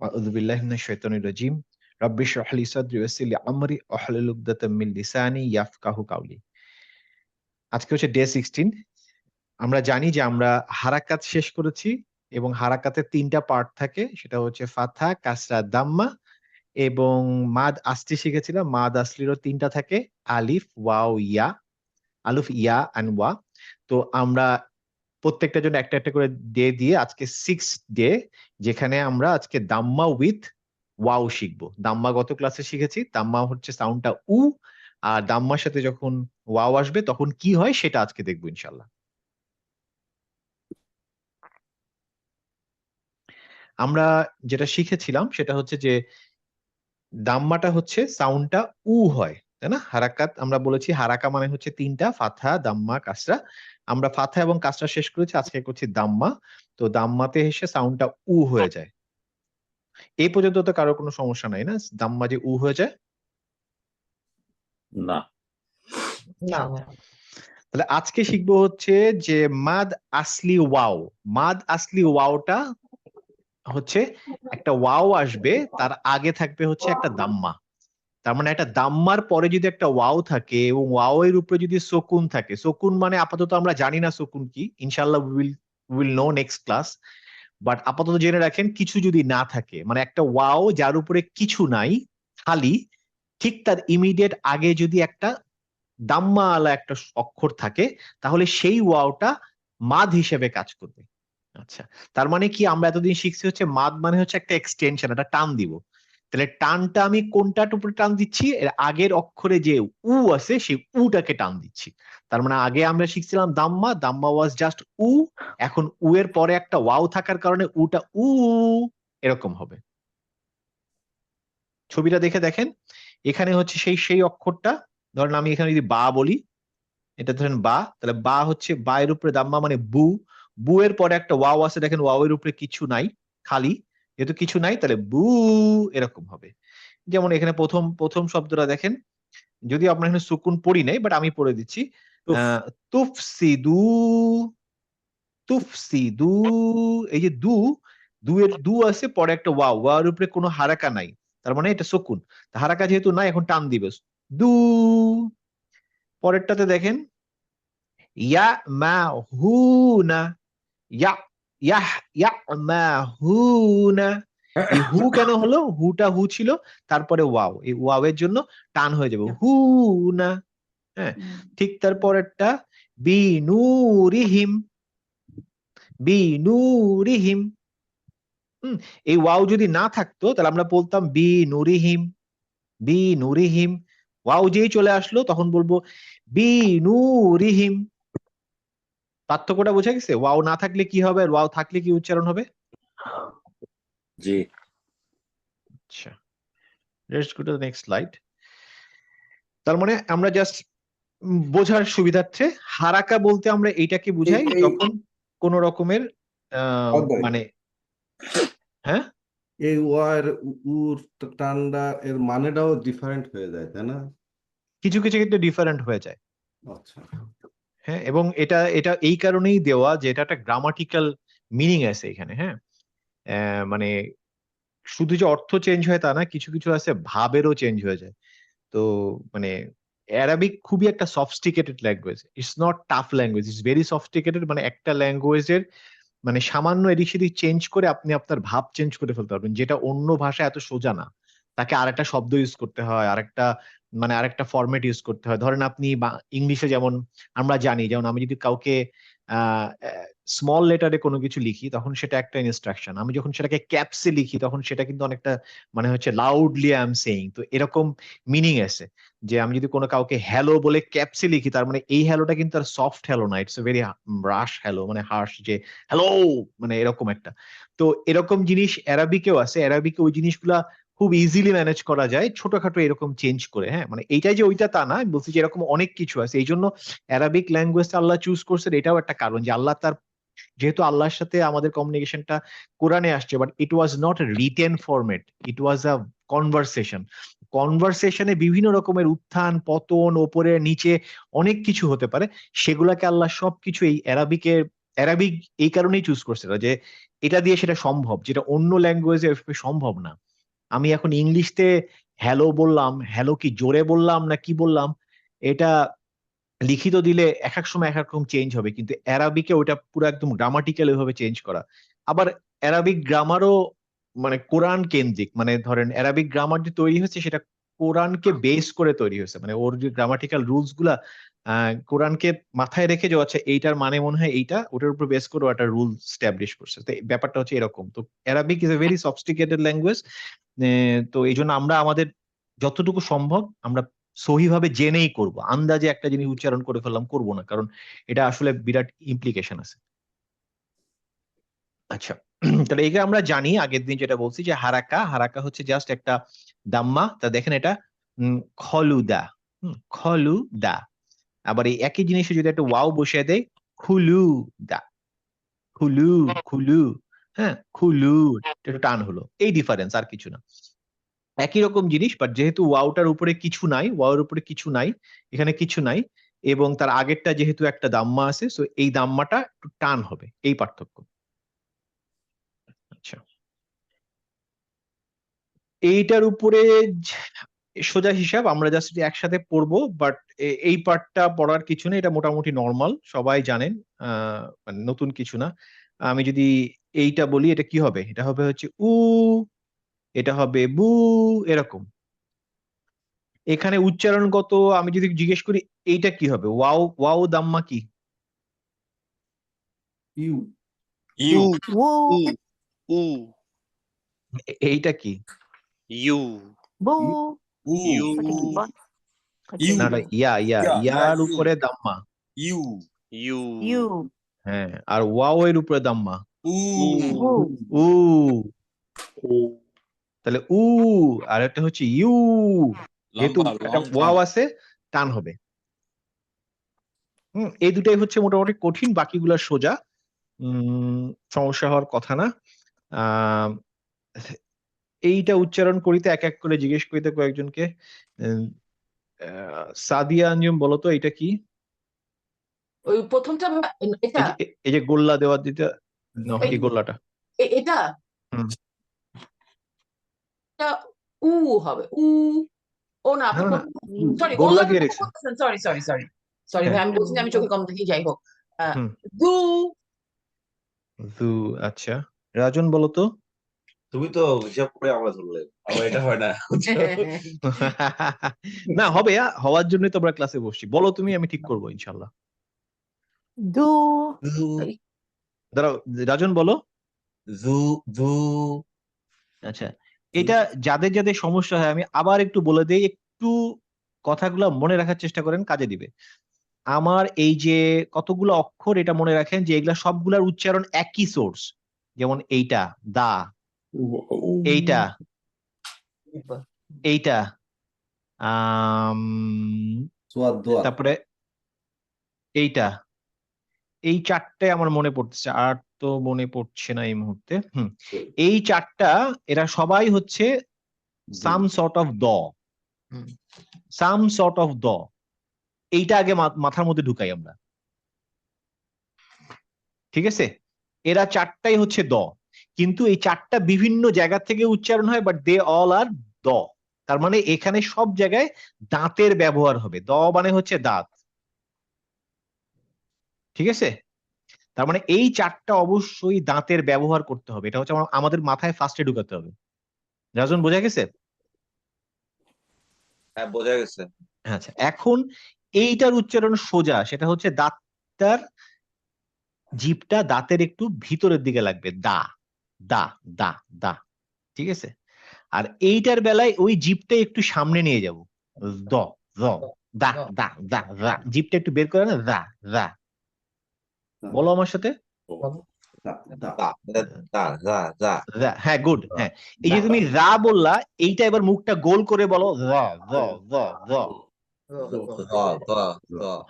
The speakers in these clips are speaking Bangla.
আউযু বিল্লাহি মিনাশ শাইতানির রাজিম। রাব্বি ইশরাহ লি সাদরি ওয়া ইয়াসসির লি আমরি ওয়াহলুল উকদাতাম মিন লিসানি ইয়াফকাহু কাওলি। আজকে হচ্ছে ডে 16। আমরা জানি যে আমরা হারাকাত শেষ করেছি এবং হারাকাতের ৩ টা পার্ট থাকে। সেটা হচ্ছে ফাতহা, কাসরা, দাম্মা এবং মাদ আসলি শিখেছিলাম। মাদ আসলিরও ৩ টা থাকে। আলিফ, wow, yeah. Alif, yeah and ওয়া। তো আমরা প্রত্যেকটার জন্য একটা, একটা করে ডে দিয়ে আজকে 6 ডে, যেখানে আমরা আজকে দাম্মা উইথ ওয়াও শিখবো। দাম্মা গত ক্লাসে শিখেছি। দাম্মা হচ্ছে সাউন্ডটা উ, আর দাম্মার সাথে যখন ওয়াও আসবে তখন কি হয় সেটা আজকে দেখবো ইনশাল্লাহ। আমরা যেটা শিখেছিলাম সেটা হচ্ছে যে দাম্মাটা হচ্ছে সাউন্ডটা উ হয়, তাই না? হারাকাত আমরা বলেছি, হারাকা মানে হচ্ছে ৩ টা, ফাতহা, দাম্মা, কাসরা। আমরা ফাতহা এবং কাসরা শেষ করেছি, আজকে করছি দাম্মা। তো দাম্মাতে এসে সাউন্ডটা উ হয়ে যায়। এই পর্যন্ত তো কারো কোনো সমস্যা নাই না, দাম্মা যে উ হয়ে যায়? না না তাহলে আজকে শিখবো হচ্ছে যে মাদ আসলি ওয়াও। মাদ আসলি ওয়াওটা হচ্ছে একটা ওয়াও আসবে, তার আগে থাকবে হচ্ছে একটা দাম্মা। তার মানে একটা দাম্মার পরে যদি একটা ওয়াও থাকে এবং ওয়াও এর উপরে যদি সুকুন থাকে, সুকুন মানে আপাতত আমরা জানি না সুকুন কি, ইনশাআল্লাহ will know next class. But আপাতত জেনে রাখেন, কিছু যদি না থাকে, মানে একটা ওয়াও যার উপরে কিছু নাই, খালি, ঠিক তার ইমিডিয়েট আগে যদি একটা দাম্মা আলা একটা অক্ষর থাকে, তাহলে সেই ওয়াওটা মাদ হিসেবে কাজ করবে। আচ্ছা, তার মানে কি, আমরা এতদিন শিখছি হচ্ছে মাদ মানে হচ্ছে একটা এক্সটেনশন, একটা টান দিব। তাহলে টানটা আমি কোনটার উপরে টান দিচ্ছি? এর আগের অক্ষরে যে উ আছে সেই উটাকে টান দিচ্ছি। তার মানে আগে আমরা শিখছিলাম দাম্মা, দাম্মা ওয়াজ জাস্ট উ। এখন উ এর পরে একটা ওয়াও থাকার কারণে উটা উ এরকম হবে। ছবিটা দেখে দেখেন, এখানে হচ্ছে সেই সেই অক্ষরটা। ধরেন আমি এখানে যদি বা বলি, এটা ধরেন বা, তাহলে বা হচ্ছে, বা এর উপরে দাম্মা মানে বু। বু এর পরে একটা ওয়াও আছে, দেখেন ওয়াও এর উপরে কিছু নাই, খালি। যেহেতু কিছু নাই তাহলে বু এরকম হবে। যেমন এখানে প্রথম প্রথম শব্দটা দেখেন, যদিও আপনার এখানে সুকুন পড়ি নাই, বাট আমি পড়ে দিচ্ছি। উফ, তুফসিদু, তুফসিদু। এই যে দু, দু এর দু আছে, পরে একটা ওয়াও, ওয়াও এর উপরে কোনো হারাকা নাই, তার মানে এটা সুকুন। তা হারাকা যেহেতু নাই, এখন টান দিবে, দু। পরেরটাতে দেখেন, ইয়া মা হুনা, ইয়া ইয়াহ ইয়া মা হুনা। এই হু কেন হলো? হুটা হু ছিল, তারপরে ওয়াও, এই ওয়াও এর জন্য টান হয়ে যাবে, হু না। হ্যাঁ, ঠিক তার পরেরটা, বি নূরিহিম, বি নূরিহিম। এই ওয়াও যদি না থাকতো তাহলে আমরা বলতাম বি নুরিহিম, বি নুরিহিম। ওয়াও যেই চলে আসলো তখন বলবো বি নূরিহিম। পার্থক্যটা বোঝা গেছে? ওয়াও না থাকলে কি হবে আর ওয়াও থাকলে কি উচ্চারণ হবে? জি আচ্ছা, let's go to the next slide. তার মানে আমরা জাস্ট বোঝার সুবিধার্থে, হারাকা বলতে আমরা এইটাকে বুঝাই যখন কোন রকমের মানে, হ্যাঁ, এই ওয়ার উর টান্ডা এর মানেটাও ডিফারেন্ট হয়ে যায়, তাই না? কিছু কিছু ক্ষেত্রে ডিফারেন্ট হয়ে যায়। আচ্ছা, হ্যাঁ, এবং এটা এটা এই কারণেই দেওয়া যে এটা একটা গ্রামাটিক্যাল মিনিং আছে এখানে। হ্যাঁ, মানে শুধু যে অর্থ চেঞ্জ হয় তা না, কিছু কিছু আছে ভাবেরও চেঞ্জ হয়ে যায়। তো মানে অ্যারাবিক খুবই একটা sophisticated language, it's not tough language, it's very sophisticated. মানে একটা ল্যাঙ্গুয়েজের মানে সামান্য এদিক সেদিক চেঞ্জ করে আপনি আপনার ভাব চেঞ্জ করে ফেলতে পারবেন, যেটা অন্য ভাষা এত সোজা না। তাকে আরেকটা শব্দ ইউজ করতে হয়, আরেকটা মানে আরেকটা ফরম্যাট ইউজ করতে হয়। ধরেন আপনি ইংলিশে যেমন আমরা জানি, যেমন আমি যদি কাউকে স্মল লেটারে কোনো কিছু লিখি তখন সেটা একটা ইনস্ট্রাকশন, আমি যখন সেটাকে ক্যাপসে লিখি তখন সেটা কিন্তু অনেকটা মানে হচ্ছে লাউডলি আই এম সেইং। তো এরকম মিনিং আছে যে আমি যদি কোনো কাউকে হ্যালো বলে ক্যাপসে লিখি, তার মানে এই হ্যালোটা কিন্তু আর সফট হ্যালো না, it's a very rush hello, মানে হার্শ, যে হ্যালো, মানে এরকম একটা। তো এরকম জিনিস অ্যারাবিকেও আছে, অ্যারাবিকে ওই জিনিসগুলা খুব ইজিলি ম্যানেজ করা যায় ছোটখাটো এরকম চেঞ্জ করে। হ্যাঁ, মানে এইটাই যে ওইটা তা না, আমি বলছি যে এরকম অনেক কিছু আছে। এই জন্য অ্যারাবিক ল্যাঙ্গুয়েজটা আল্লাহ চুজ করছেন, এটাও একটা কারণ যে আল্লাহ তার, যেহেতু আল্লাহর সাথে আমাদের কমিউনিকেশনটা কোরআনে আসছে, but it was not written format, it was a conversation. কনভারসেশনে বিভিন্ন রকমের উত্থান পতন, ওপরে নিচে অনেক কিছু হতে পারে, সেগুলাকে আল্লাহ সবকিছু এই অ্যারাবিকের অ্যারাবিক এই কারণেই চুজ করছে যে এটা দিয়ে সেটা সম্ভব, যেটা অন্য ল্যাঙ্গুয়েজে সম্ভব না। আমি এখন ইংলিশতে হ্যালো বললাম, হ্যালো কি জোরে বললাম না কি বললাম, এটা লিখিত দিলে এক এক সময় এক এক রকম চেঞ্জ হবে, কিন্তু অ্যারাবিকে ওইটা পুরো একদম গ্রামাটিক্যাল ভাবে চেঞ্জ করা। আবার অ্যারাবিক গ্রামারও মানে কোরআন কেন্দ্রিক, মানে ধরেন অ্যারাবিক গ্রামার যে তৈরি হয়েছে সেটা কোরআনকে বেস করে তৈরি হয়েছে, মানে ওর যে গ্রামাটিক্যাল রুলস গুলা কোরআনকে মাথায় রেখে যে আচ্ছা এইটার মানে মনে হয় এইটা, ওটার উপর বেস করে একটা রুল স্ট্যাবলিশ করছে। তো এই ব্যাপারটা হচ্ছে এরকম। তো Arabic is a very sophisticated language. তো এই জন্য আমরা আমাদের যতটুকু সম্ভব আমরা সহিভাবে জেনেই করব, আন্দাজে একটা জিনিস উচ্চারণ করে ফেললাম করব না, কারণ এটা আসলে বিরাট ইমপ্লিকেশন আছে। আচ্ছা, তাহলে এইটা আমরা জানি আগের দিন যেটা বলছি যে হারাকা, হারাকা হচ্ছে জাস্ট একটা দাম্মা। তা দেখেন এটা খলুদা, খলুদা। আবার এই একই জিনিসে যদি একটা ওয়াও বসিয়ে দেয়, খুলুদা, খুলু, খুলু, হ্যাঁ খুলু, একটু টান হলো, এই ডিফারেন্স, আর কিছু না। একই রকম জিনিস, বাট যেহেতু ওয়াওটার উপরে কিছু নাই, ওয়াওর উপরে কিছু নাই, এখানে কিছু নাই, এবং তার আগেরটা যেহেতু একটা দাম্মা আছে, সো এই দাম্মাটা একটু টান হবে, এই পার্থক্য। আচ্ছা, এইটার উপরে সোজা হিসাব আমরা জাস্ট একসাথে পড়বো, বাট এই পার্টটা পড়ার কিছু নেই, এটা মোটামুটি নর্মাল, সবাই জানেন, মানে নতুন কিছু না। আমি যদি এইটা বলি, এটা কি হবে? এটা হবে হচ্ছে উ, এটা হবে বু, এরকম। এখানে উচ্চারণগত আমি যদি জিজ্ঞেস করি এইটা কি হবে, ওয়াও, ওয়াও দাম্মা কি? ইউ ইউ Woo, উ এইটা কি? U boo. উ U It's like a bun. U না না, ইয়া ইয়া, ইয়া, ইয়ার ইউ। উপরে দাম্মা, ইউ ইউ You. হ্যাঁ, আর ওয়াও এর উপরে দাম্মা, উ Woo. উ। তাহলে উ, আর একটা হচ্ছে ইউ, যেহেতু লম্বা একটা লং ওয়াও আছে, টান হবে। এই দুটাই হচ্ছে মোটামুটি কঠিন, বাকিগুলা সোজা, সমস্যা হওয়ার কথা না। আহ এইটা উচ্চারণ করিতে এক এক করে জিজ্ঞেস করিতে কয়েকজনকে। সাদিয়া আঞ্জুম বলো তো এটা কি? ওই প্রথমটা এটা এই যে গোল্লা দেওয়া দিতে, না, এই- এই গোল্লাটা। এটা হুম। এটা উ হবে উ। ও না আপনি না, না, সরি গোল্লা দিয়ে রেখেছে। সরি সরি সরি সরি ভাই, হ্যাঁ। আমি বলছি না, আমি চোখে কম দেখি, যাই হোক। হুম। দু জু, আচ্ছা, রাজন বলো তো। তুমি তো হিসাব করে আমরা ধরলে, আমার এটা হয় না। না, হবে, হওয়ার জন্যই তো আমরা ক্লাসে বসছি। বলো তুমি, আমি ঠিক করবো ইনশাল্লাহ। Do. দাঁড়াও, রাজন বলো। জু জু আচ্ছা, এটা যাদের যাদের সমস্যা হয় আমি আবার একটু বলে দিই, একটু কথাগুলো মনে রাখার চেষ্টা করেন, কাজে দিবে। আমার এই যে কতগুলো অক্ষর, এটা মনে রাখেন যে এগুলা সবগুলার উচ্চারণ একই সোর্স। যেমন এইটা দা, এইটা, এইটা, আম, সোয়াদ দোয়া তারপরে এইটা, এই চারটে আমার মনে পড়ছে, আর তো মনে পড়ছে না এই মুহূর্তে। এই চারটা, এরা সবাই হচ্ছে some sort of the, some sort of the. এইটা আগে মাথার মধ্যে ঢুকাই আমরা, ঠিক আছে? এরা চারটাই হচ্ছে দ, কিন্তু এই চারটা বিভিন্ন জায়গা থেকে উচ্চারণ হয়, বাট দে অল আর দ। তার মানে এখানে সব জায়গায় দাঁতের ব্যবহার হবে, দ মানে হচ্ছে দাঁত, ঠিক আছে? তার মানে এই চারটা অবশ্যই দাঁতের ব্যবহার করতে হবে, এটা হচ্ছে আমাদের মাথায় ফার্স্টে ঢুকাতে হবে। রাজন, বোঝা গেছে? হ্যাঁ বোঝা গেছে। আচ্ছা, এখন এইটার উচ্চারণ সোজা, সেটা হচ্ছে দাঁতটার জিভটা দাঁতের একটু ভিতরের দিকে লাগবে, দা দা দা দা, ঠিক আছে? আর এইটার বেলায় ওই জিভটা একটু সামনে নিয়ে যাব, দ দ দা দা দা দা, জিভটা একটু বের করে না, দা দা। বলো আমার সাথে, দা দা দা দা দা। হ্যাঁ, গুড, হ্যাঁ। এই যে তুমি রা বললা, এইটা এবার মুখটা গোল করে বলো, রা দ দ দ।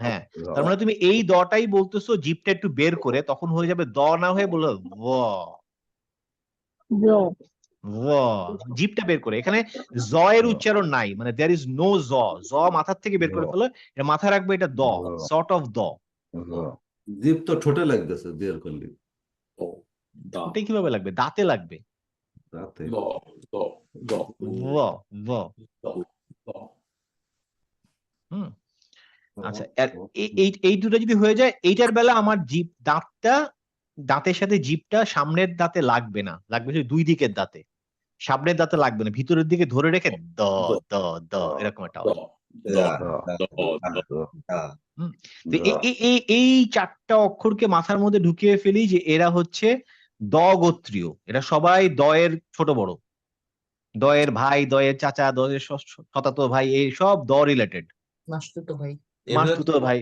হ্যাঁ, তার মানে তুমি এই দটাই বলতেছো জিভটা একটু বের করে, তখন হয়ে যাবে দ না হয়ে বলো ব, Do. ব। জিভটা বের করে, এখানে জ এর উচ্চারণ নাই, মানে দেয়ার ইজ নো জ, জ মাথার থেকে বের করে ফেলো, এটা মাথায় রাখবে, এটা দ, সর্ট অফ দ। জিভ তো ঠোঁটে লাগতেছে বের করলি দা ওটাই কিভাবে লাগবে? দাঁতে লাগবে। রাতে দ দ দ ভ ভ দ হুম আচ্ছা, আর এই দুটো যদি হয়ে যায়, এইটার বেলা আমার জিভ দাঁতের সাথে জিভটা সামনের দাঁতে লাগবে না, লাগবে শুধু দুই দিকের দাঁতে, সামনের দাঁতে লাগবে না, ভিতরের দিকে ধরে রেখে দ দ দ এরকম একটা দ আওয়াজ। দ হুম তো এই চারটা অক্ষরকে মাথার মধ্যে ঢুকিয়ে ফেলি যে এরা হচ্ছে দ গোত্রীয়, এরা সবাই দয়ের ছোট বড়, দয়ের ভাই, দয়ের চাচা, দয়ের শতাতো ভাই, এই সব দ রিলেটেড, মাসতুতো ভাই। মাসতুতো ভাই।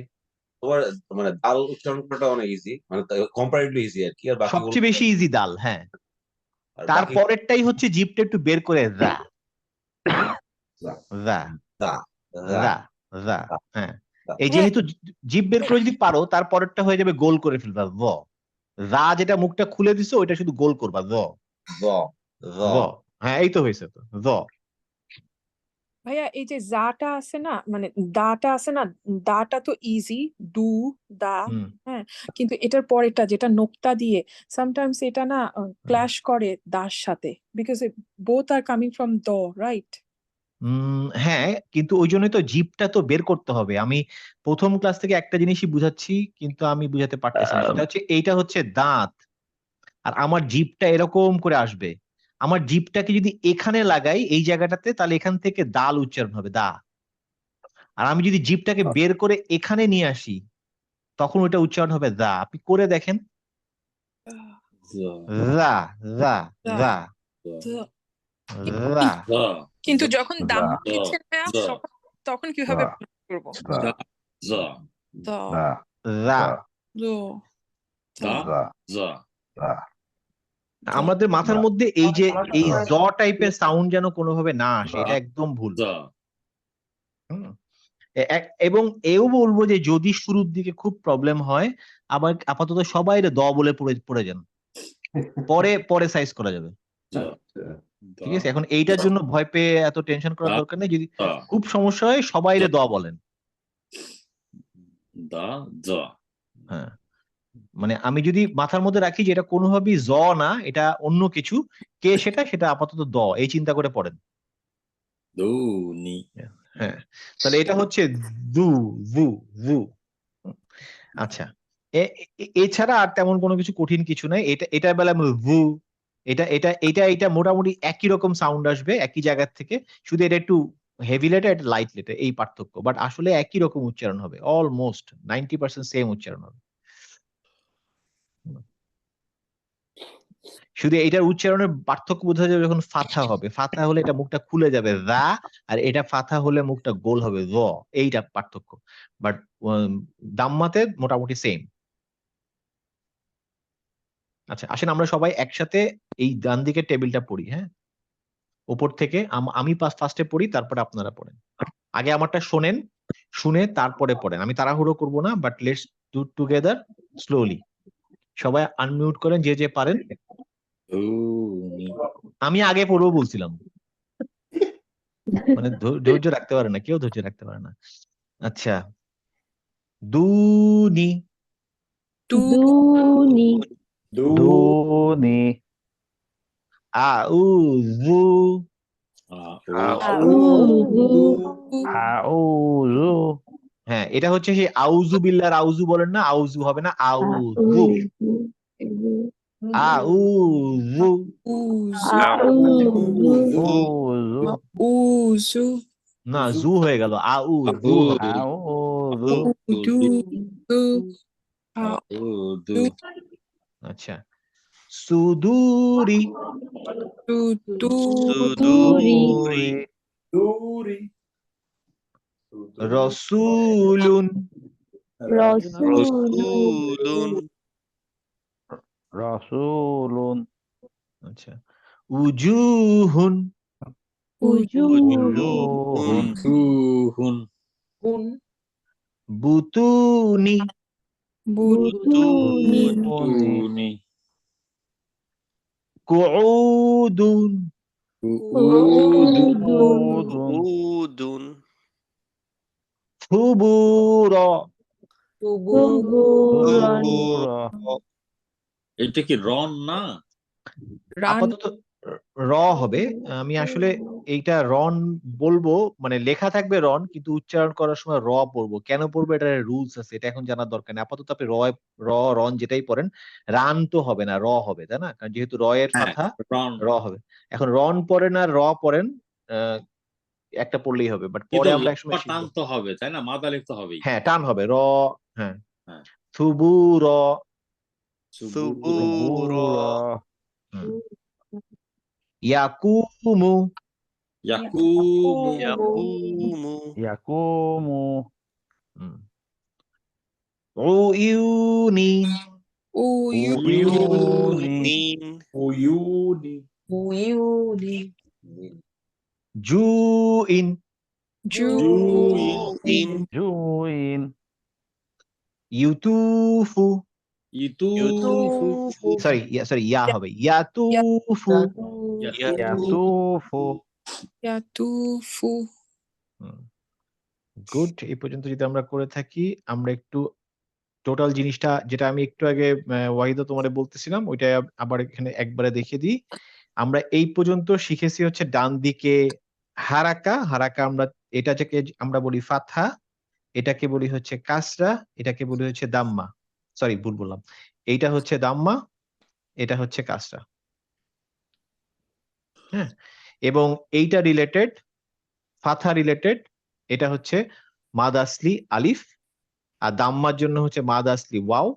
তোমার মানে দাল উচ্চারণ করাটা অনেক ইজি, মানে কম্পারেটিভলি ইজি আর কি। আর বাকিগুলো সবচেয়ে বেশি ইজি দাল, হ্যাঁ। আর বাকি তারপরেরটাই হচ্ছে জিভটা একটু বের করে দা দা দা দা দা দা, হ্যাঁ। দা। এই যেহেতু জিভ বের করে যদি পারো, তারপরেরটা হয়ে যাবে গোল করে ফেলবা ভ। দা যেটা মুখটা খুলে দিছো, ওইটা শুধু গোল করবা ভ দ দ ভ। হ্যাঁ, এই তো হয়েছে তো ভ। ভাইয়া এই যে জাটা আছে না, মানে দাটা আছে না, দাটা তো ইজি, ডু দা, হুম হ্যাঁ, কিন্তু এটার পরেরটা যেটা নোক্তা দিয়ে, সামটাইমস এটা না ক্ল্যাশ করে দার সাথে, because both are coming from the, right? হ্যাঁ, কিন্তু ওই জন্যই তো জিভটা তো বের করতে হবে। আমি প্রথম ক্লাস থেকে একটা জিনিসই বুঝাচ্ছি, কিন্তু আমি বুঝাতে পারতেছি না। সেটা হচ্ছে এইটা হচ্ছে দাঁত, আর আমার জিভটা এরকম করে আসবে। আমার জিভটাকে যদি এখানে লাগাই এই জায়গাটাতে, তাহলে এখান থেকে দাল উচ্চারণ হবে দা। আর আমি যদি জিভটাকে বের করে এখানে নিয়ে আসি, তখন ওইটা উচ্চারণ হবে দা। আপনি করে দেখেন, দা দা দা দা। কিন্তু যখন দাম দিচ্ছেন ভাইয়া, তখন কিভাবে pronounce করবো? দ দা। দো আমাদের মাথার মধ্যে এই যে এই জ টাইপের সাউন্ড যেন কোনোভাবে না আসে, এটা একদম ভুল। হুম। এবং এও বলবো যে যদি শুরুর দিকে খুব প্রবলেম হয়, আবার আপাতত সবাই দ বলে পড়ে যান, পরে পরে সাইজ করা যাবে। ঠিক আছে, এখন এইটার জন্য ভয় পেয়ে এত টেনশন করার দরকার নেই। যদি খুব সমস্যা হয়, সবাই দ বলেন। হ্যাঁ, মানে আমি যদি মাথার মধ্যে রাখি যে এটা কোনোভাবেই জ না, এটা অন্য কিছু, কে সেটা আপাতত দ, এই চিন্তা করে পড়েন। হ্যাঁ, তাহলে এটা হচ্ছে দু দু দু। আচ্ছা, এছাড়া আর তেমন কোনো কিছু কঠিন কিছু নাই। এটার বেলা ভু, এটা মোটামুটি একই রকম সাউন্ড আসবে একই জায়গা থেকে, শুধু এটা একটু হেভি লেটার, এটা লাইট লেটার, এই পার্থক্য। বাট আসলে একই রকম উচ্চারণ হবে, অলমোস্ট 90% সেম উচ্চারণ হবে। শুধু এটার উচ্চারণের পার্থক্য বোঝা যাবে যখন ফাথা হবে। ফাথা হলে এটা মুখটা খুলে যাবে দা, আর এটা ফাথা হলে মুখটা গোল হবে জ, এইটা পার্থক্য। বাট দাম্মাতে মোটামুটি সেম। আচ্ছা, আসেন আমরা সবাই একসাথে এই ডান দিকের টেবিলটা পড়ি, হ্যাঁ, উপর থেকে। আমি ফার্স্টে পড়ি, তারপরে আপনারা পড়েন। আগে আমারটা শোনেন, শুনে তারপরে পড়েন। আমি তাড়াহুড়ো করবো না, but let's do together slowly. সবাই আনমিউট করেন যে যে পারেন। আমি আগে পড়বো বলছিলাম, মানে ধৈর্য রাখতে পারে না কেউ, ধৈর্য রাখতে পারে না। আচ্ছা, দুনি দুনি দুনি আউযু আউযু আউযু হ্যাঁ, এটা হচ্ছে সেই আউযু বিল্লাহর আউযু বলেন না, আউযু হবে না, আউযু আউযু আউযু উযু না, জু হয়ে গেল, আউযু হবে। আউযু আচ্ছা, সুদুরি দুরি রসুলুন রাসূলুন আচ্ছা, উজুহুন উজুহুন বুতুনি বুতুনি কুউদুন উদুন থুবুর তুবুরন, এটা কি রন না? রান আপাতত র হবে। আমি আসলে এইটা রন বলবো, মানে লেখা থাকবে রন কিন্তু উচ্চারণ করার সময় র পড়বো। কেন পড়বো এটার রুলস আছে, এটা এখন জানার দরকার নেই। আপাতত আপনি রন যেটাই পড়েন, রান তো হবে না, র হবে, তাই না? কারণ যেহেতু র এর হ্যাঁ, কথা রন। র হবে। এখন রন পড়েন আর র পড়েন, আহ, একটা পড়লেই হবে, বাট পরে কিন্তু আমরা একসময় শিখবো। টান তো হবে, তাই না? মাদা লিখতে হবেই। হ্যাঁ, টান হবে র। হ্যাঁ, হ্যাঁ। থুবু র। সুবুরা। হুম। ইয়াকুমু। ইয়াকুমু। Yakumu. হুম। উইউনি। Uyuni. উয়ুনি। উইউনি, জুইন। Juin. ইউতুফু। ইতুফু। সরি, ইয়া হবে, ইয়াতুফু। Yatufu. ইয়াতুফু গুড। এই পর্যন্ত যদি আমরা করে থাকি, আমরা একটু টোটাল জিনিসটা যেটা আমি একটু আগে ওয়াহিদা তোমারে বলতেছিলাম, ওইটা আবার এখানে একবারে দেখিয়ে দিই। আমরা এই পর্যন্ত শিখেছি হচ্ছে ডান দিকে হারাকা। আমরা এটাকে আমরা বলি ফাতহা, এটাকে বলি হচ্ছে কাসরা, এটাকে বলি হচ্ছে দাম্মা। সরি, ভুল বললাম। এইটা হচ্ছে দাম্মা, এটা হচ্ছে কাসরা। হ্যাঁ, এবং এইটা রিলেটেড, ফাতহা রিলেটেড, এটা হচ্ছে মাদ আসলি আলিফ, আর দাম্মার জন্য হচ্ছে মাদ আসলি ওয়াও,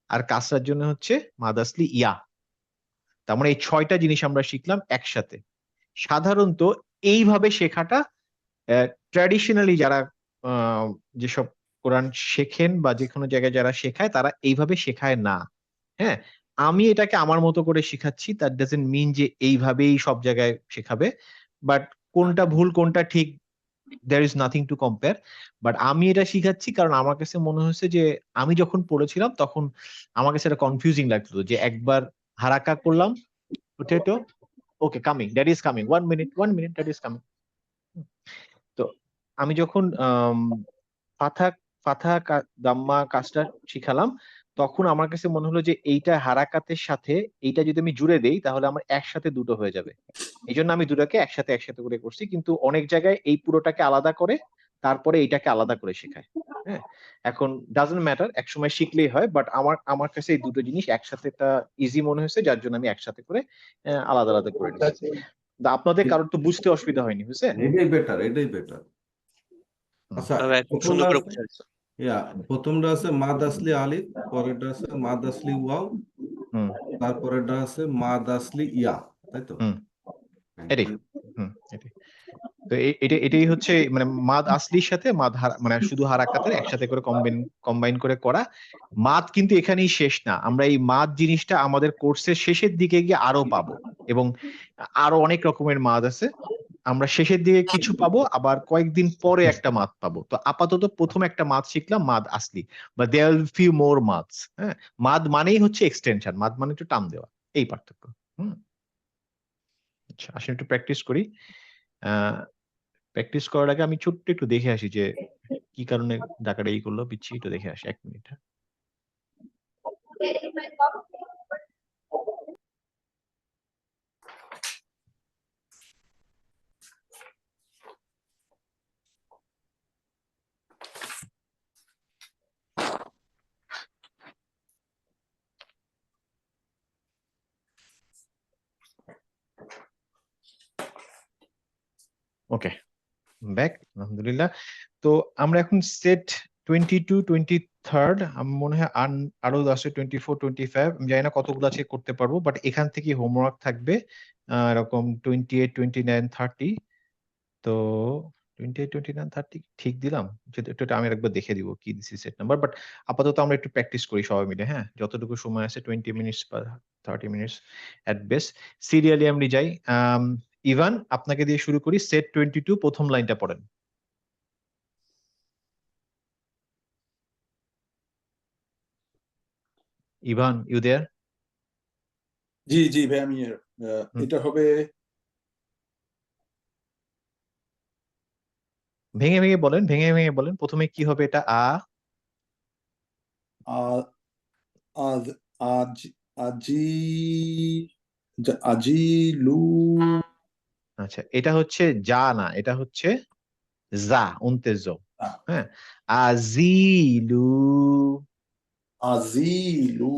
আর কাসরার জন্য হচ্ছে মাদ আসলি ইয়া। তার মানে এই 6টা জিনিস আমরা শিখলাম একসাথে। সাধারণত এইভাবে শেখাটা ট্র্যাডিশনালি যারা যেসব কোরআন শেখেন বা যে কোনো জায়গায় যারা শেখায়, তারা এইভাবে শেখায় না। হ্যাঁ, আমি এটাকে আমার মতো করে শিখাচ্ছি, দ্যাট ডাজন্ট মিন যে এইভাবেই সব জায়গায় শেখাবে। বাট কোনটা ভুল কোনটা ঠিক, there is nothing to compare. But আমি এটা শিখাচ্ছি কারণ আমার কাছে মনে হয়েছে যে আমি যখন পড়েছিলাম তখন আমার কাছে এটা কনফিউজিং লাগতো যে একবার হারাকা করলাম, potato, okay coming, that is coming, 1 minute, that is coming. তো আমি যখন ফাথা দাম্মা কাজটা শিখালাম, তখন আমার কাছে মনে হলো যে এইটা হারাকাতের সাথে এইটা যদি আমি জুড়ে দেই তাহলে আমার একসাথে দুটো হয়ে যাবে। এই জন্য আমি দুটাকে একসাথে করে করছি, কিন্তু অনেক জায়গায় এই পুরোটাকে আলাদা করে তারপরে এইটাকে আলাদা করে শেখায়। হ্যাঁ, এখন ডাজন্ট ম্যাটার, একসময় শিখলেই হয়, বাট আমার কাছে এই দুটো জিনিস একসাথে একটা ইজি মনে হয়েছে, যার জন্য আমি একসাথে করে আলাদা আলাদা করে নিচ্ছি। আপনাদের কারোর তো বুঝতে অসুবিধা হয়নি, বুঝছে? এটাই বেটার। আচ্ছা, প্রথমটা আছে মাদ আসলি আলিফ, পরেরটা আছে মাদ আসলি ওয়াও, হুম, তারপরেরটা আছে মাদ আসলি ইয়া, তাই তো? হুম, এটাই। এটাই। তো এটাই হচ্ছে মানে মাদ আসলির সাথে মানে শুধু হারাকাতের একসাথে করে কম্বাইন করে করা। মাদ কিন্তু এখানেই শেষ না, আমরা এই মাদ জিনিসটা আমাদের কোর্সের শেষের দিকে গিয়ে আরো পাবো, এবং আরো অনেক রকমের মাদ আছে। আমরা শেষের দিকে কিছু পাবো, আবার কয়েকদিন পরে একটা মাদ পাবো। তো আপাতত প্রথম একটা মাদ শিখলাম, মাদ আসলি, বা দেয়ার ফিউ মোর মাদস। হ্যাঁ, মাদ মানেই হচ্ছে এক্সটেনশন, মাদ মানে একটু টান দেওয়া, এই পার্থক্য। আচ্ছা, আসলে একটু প্র্যাকটিস করি। প্র্যাকটিস করার আগে আমি ছোট্ট একটু দেখে আসি যে কি কারণে ডাকাটা এই করলো, পিচ্ছি, একটু দেখে আসি 1 মিনিট। ওকে, ব্যাক, আলহামদুলিল্লাহ। তো আমরা এখন সেট 22, 23, আমার মনে হয় আরো আছে 24, 25, আমি জানি না কতগুলো আছে করতে পারবো, বাট এখান থেকে হোমওয়ার্ক থাকবে এরকম 28, 29, 30। তো 28, 29, 30 ঠিক দিলাম? এটা আমি একবার দেখে দিব কি দিছি সেট নাম্বার, বাট আপাতত আমরা একটু প্র্যাকটিস করি সবাই মিলে। হ্যাঁ, যতটুকু সময় আছে 20 মিনিটস বা 30 মিনিটস এট বেস্ট। সিরিয়ালি আমি যাই। ইভান, আপনাকে দিয়ে শুরু করি। সেট 22 প্রথম লাইনটা পড়েন। Ivan, you there? জি ভাই, আমি এটা হবে ভেঙে ভেঙে বলেন, প্রথমে কি হবে এটা? আ- আজ আজ আজি আজিলু আচ্ছা, এটা হচ্ছে যা না, এটা হচ্ছে যা, উন্তেজ। আহ, হ্যাঁ, আজিলু। আজিলু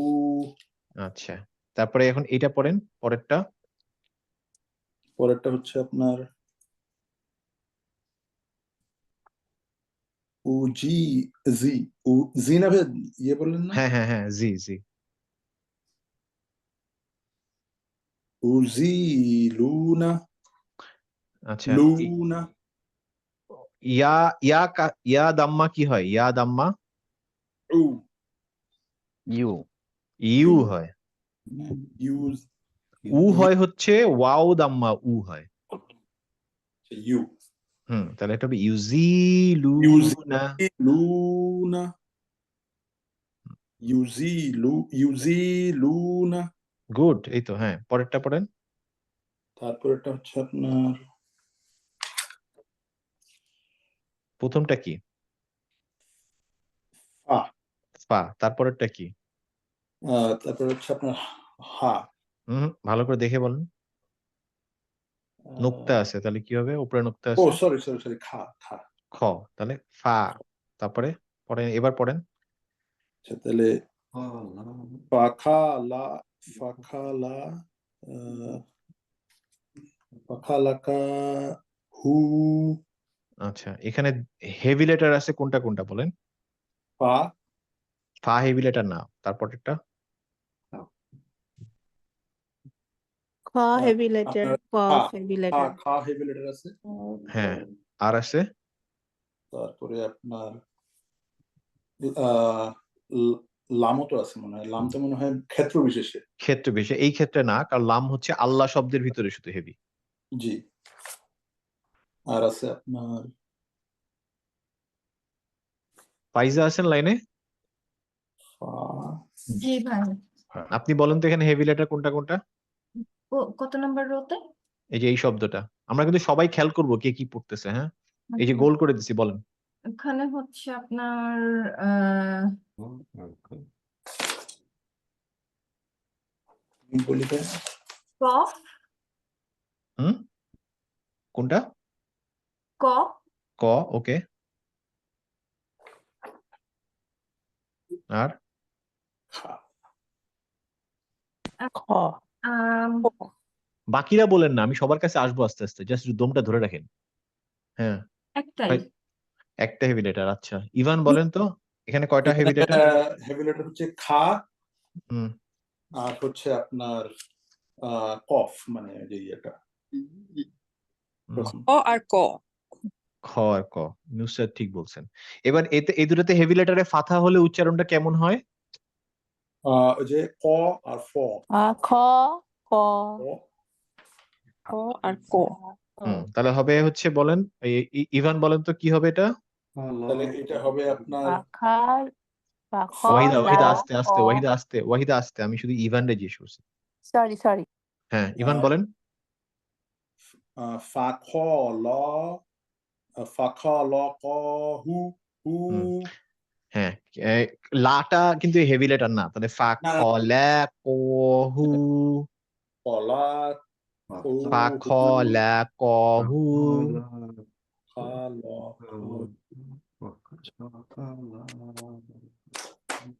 আচ্ছা, তারপরে এখন এটা পড়েন, পরেরটা। পরেরটা হচ্ছে আপনার উজি জি জি না ভাই, ইয়ে বললেন না? হ্যাঁ হ্যাঁ হ্যাঁ, জি জি। উজিলুনা আচ্ছা, লুনা ইয়া ইয়া ইয়া দাম্মা কি হয়? ইয়া দাম্মা উ ইউ, ইউ হয়। ইউজ উ হয় হচ্ছে ওয়াও দাম্মা উ হয়। ইউ তাহলে এটা হবে ইউজিলুনা। লুনা ইউজিলুনা গুড, এই তো। হ্যাঁ, পরেরটা পড়েন। তারপরেটা হচ্ছে আপনার প্রথমটা কি? ফা ফা। তারপরেরটা কি? তারপরে হচ্ছে আপনার হা ভালো করে দেখে বলেন। নোক্তা আছে, তাহলে কি হবে? উপরে নোক্তা ও আছে। সরি সরি সরি খা খা খ, তাহলে ফা। তারপরে পড়েন, এবার পড়েন। আচ্ছা তাহলে ফাখালা ফাখালা ফাখালাকা হু আচ্ছা, এখানে হেভি লেটার আছে কোনটা কোনটা বলেন? ফা ফা হেভি লেটার না, তারপরেরটা। খ হেভি লেটার, আপনার কফ হেভি খা লেটার। খা হেভি লেটার আছে। হ্যাঁ, আর আছে তারপরে আপনার আহ লামও তো আছে মনে হয়, লাম তো মনে হয় ক্ষেত্র বিশেষে। ক্ষেত্র বিশেষে, এই ক্ষেত্রে না, কারণ লাম হচ্ছে আল্লাহ শব্দের ভিতরে শুধু হেভি। জি আর আছে আপনার ফাইজা আছেন লাইনে? ফা জি ভাই। আপনি বলেন তো এখানে হেভি লেটার কোনটা কোনটা? কত নম্বর রোতে? এই যে এই শব্দটা আমরা কিন্তু সবাই খেয়াল করবো কে কি পড়তেছে। হ্যাঁ, এই যে গোল করে দিছি, বলেন। এখানে হচ্ছে আপনার বলি ভাই, কফ হুম, কোনটা? কফ ক, ওকে। আর খা খ বাকিরা বলেন না, আমি সবার কাছে আসবো আস্তে আস্তে, জাস্ট দমটা ধরে রাখেন। হ্যাঁ, একটাই। একটা হেভি লেটার। আচ্ছা, ইভান বলেন তো এখানে কয়টা হেভি লেটার? হেভি লেটার হচ্ছে খা হুম, আর হচ্ছে আপনার কফ মানে যে ইয়েটা প্রথম। অ আর ক। খ আর ক, নুসরাত ঠিক বলছেন। এবার এতে এই দুটাতে হেভি লেটারে ফাথা হলে উচ্চারণটা কেমন হয়? ওই যে ক আর ফ খ ক ক ক আর ক। তাহলে হবে হচ্ছে, বলেন ইভান বলেন তো কি হবে এটা? তাহলে এটা হবে আপনার পাখার পাখ ওয়াহিদা, লা ওয়াহিদা আস্তে আস্তে, ক। ওয়াহিদা আস্তে, ওয়াহিদা আস্তে, আমি শুধু ইভান রে জিজ্ঞেস করছি। Sorry sorry. হ্যাঁ, ইভান বলেন। ফা খ ল ফা খ ল ক হু হু হ্যাঁ, লাটা কিন্তু হেভি লেটার না, তাহলে ফা খ না লা ক হু। কলা হু ফা খ লা ক হু। খা ল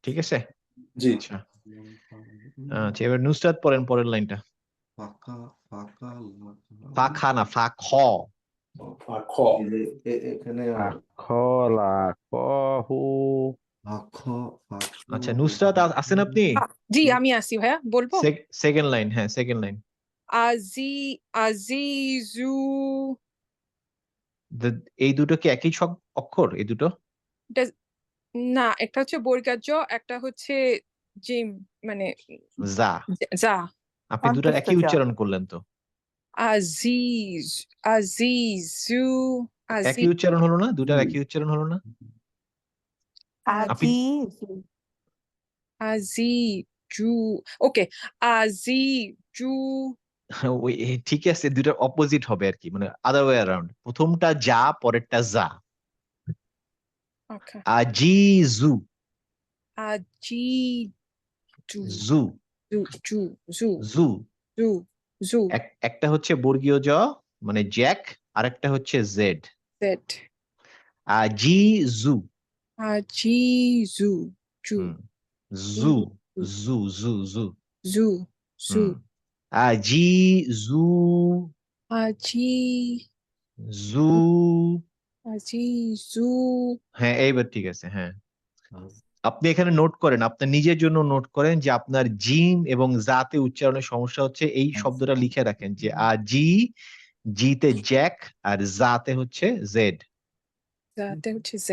ঠিক আছে। জি আচ্ছা, আচ্ছা, এবার নুসরাত পড়েন পরের লাইনটা। ফা খা না, ফা খ। ফা খ এখানে খ লা ক হু। আচ্ছা, নুসরাত আছেন আপনি? জি, আমি আসি ভাইয়া, বলবো। সেকেন্ড লাইন, হ্যাঁ সেকেন্ড লাইন। আজিজু। এই দুটো কি একই অক্ষর এই দুটো? না, একটা হচ্ছে বর্গাজ্য, একটা হচ্ছে জিম, মানে যা। যা। আপনি দুটার অন্তস্থ একই জ। উচ্চারণ করলেন তো। আজিজ, আজিজু, একই উচ্চারণ হলো না? দুটার একই উচ্চারণ হলো না? আজি আজিজু। ওকে, আজিজু। ওই ঠিক আছে, দুটার অপোজিট হবে আর কি, মানে আদার ওয়ে অ্যারাউন্ড। প্রথমটা যা, পরেরটা যা। ওকে, আজিজু। Aji ju জু ju ju zu জু zu zu একটা হচ্ছে বর্গীয় জ মানে জ্যাক, আর একটা হচ্ছে জেড। z জি জু Aji zu ju হুম, জু জু জু জু zu zu হুম, জি জু Aji জু Aji zu হ্যাঁ এইবার ঠিক আছে। হ্যাঁ, আপনি এখানে নোট করেন, আপনার নিজের জন্য নোট করেন যে আপনার জিম এবং জাতে উচ্চারণের সমস্যা হচ্ছে, এই শব্দটা লিখে রাখেন যে জি, জিতে জ্যাক আর জাতে হচ্ছে জেড। Zate হচ্ছে z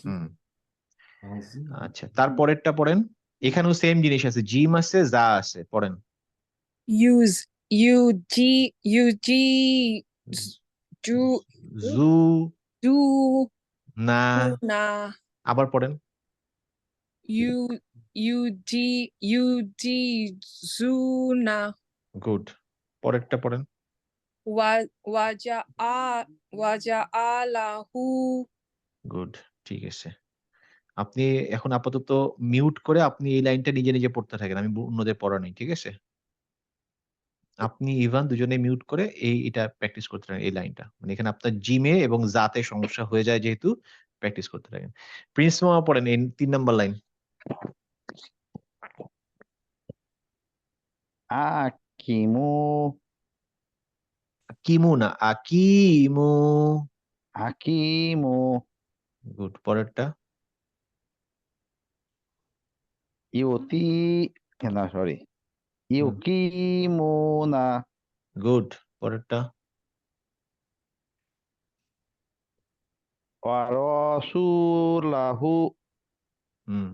হুম, আচ্ছা তারপরেরটা পড়েন। এখানেও সেম জিনিস আছে, জিম আছে যা আছে, পড়েন। use u g ju জু du না, na আবার পড়েন। u g zuna গুড, পরেরটা পড়েন। waja alahu গুড, ঠিক আছে। আপনি এখন আপাতত মিউট করে আপনি এই লাইনটা নিজে নিজে পড়তে থাকেন, আমি অন্যদের পড়া নেই, ঠিক আছে? আপনি ইভান দুজনে মিউট করে এটা প্র্যাকটিস করতে থাকেন, এই লাইনটা। মানে এখানে আপনার জিমে এবং জাতে সমস্যা হয়ে যায় যেহেতু, প্র্যাকটিস করতে থাকেন। প্রিন্স মামা পড়েন এই 3 নাম্বার লাইন। Akimu, কিমু না, আকিমু। Hakimu, গুড, পরেরটা। Yuti, no, sorry. Yukimuna, good, পরেরটা। Warasulahu, হুম,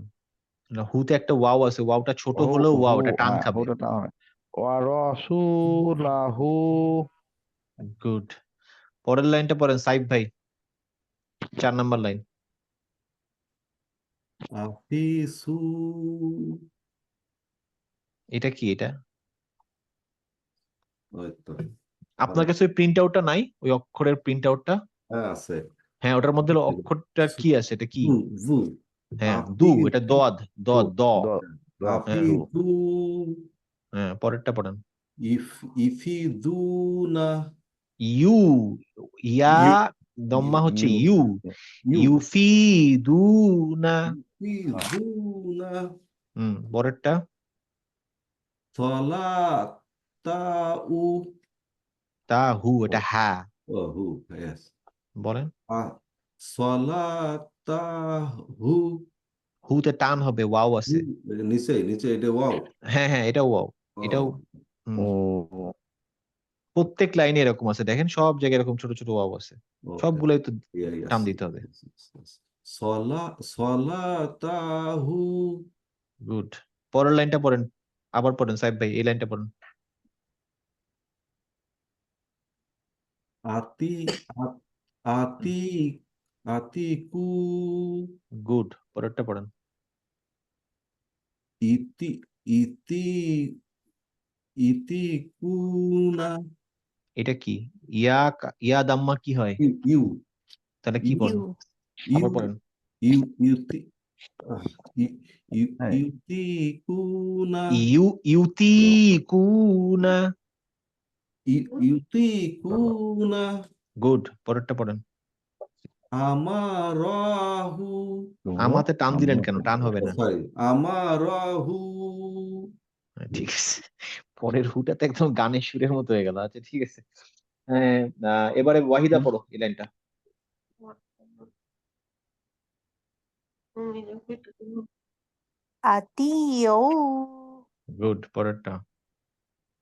না, হুতে একটা ওয়াও আছে, ওয়াওটা ছোট হলেও ওয়াও, এটা টান খাবে। হুটা টান হবে। Warasulahu, গুড, পরের লাইনটা পড়েন সাইফ ভাই, 4 নাম্বার লাইন। আফিসু এটা কি এটা? ওই তো আপনার কাছে ওই প্রিন্ট আউটটা নাই, ওই অক্ষরের প্রিন্ট আউটটা? হ্যাঁ আছে হ্যাঁ, ওটার মধ্যে অক্ষরটা কি আছে, এটা কি? জু জু হ্যাঁ, দু, এটা আফিসু দদ, দদ দ। হ্যাঁ, আফিদু হ্যাঁ, পরেরটা পড়েন। ইফিদুনা ইউ, ইয়া ইউ দম্মা হচ্ছে ইউ, ইউ, ইউ ইউফিদুনা। ইফিদুনা পরেরটা। সলাতাউ তাহু, এটা হা, হু ইয়েস বলেন। সলাতাহু হুতে টান হবে, ওয়াও আছে। নিচে নিচে এটা ওয়াও হ্যাঁ হ্যাঁ, এটাও ওয়াও, এটাও। হুম, ও প্রত্যেক লাইনে এরকম আছে, দেখেন সব জায়গায় এরকম ছোট ছোট ওয়াও আছে, সবগুলোই তো টান দিতে হবে। সলাতাহু গুড, পরের লাইনটা পড়েন, আবার পড়েন সাহেব ভাই, এই লাইনটা পড়েন। আতি আতি আতিকু গুড, পরেরটা পড়েন। ইতি ইতি ইতিকুনা এটা কি? ইয়া দাম্মা কি হয়, ইউ তাহলে কি পড়েন? ইউ আবার পড়েন। ইউ ইউতি হ্যাঁ। ইউতিকুনা ইউতিকুনা। ইউতিকুনা গুড, পরেরটা পড়েন। আমারাহু আমাতে টান দিলেন কেন? টান হবে না। সরি আমারাহু ঠিক আছে, পরের হুটাতে একদম গানের সুরের মতো হয়ে গেল। আচ্ছা ঠিক আছে। হ্যাঁ, এবারে ওয়াহিদা পড়ো এই লাইনটা। আতিউ গুড, পরেরটা।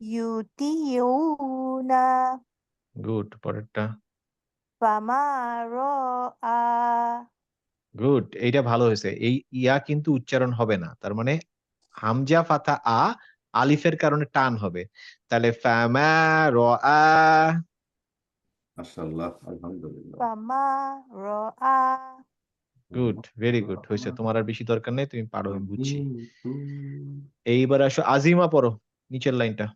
ইউতিউনা গুড, পরেরটা। ফামারআ গুড, এইটা ভালো হয়েছে। এই ইয়া কিন্তু উচ্চারণ হবে না, তার মানে হামজা ফাথা আলিফের কারণে টান হবে, তাহলে ফামা র আ। মাশাআল্লাহ আলহামদুলিল্লাহ ফামারআ গুড, ভেরি গুড হয়েছে, তোমার আর বেশি দরকার নেই, তুমি পারো, আমি বুঝছি। এইবার আসো আজিমা, পড়ো নিচের লাইনটা।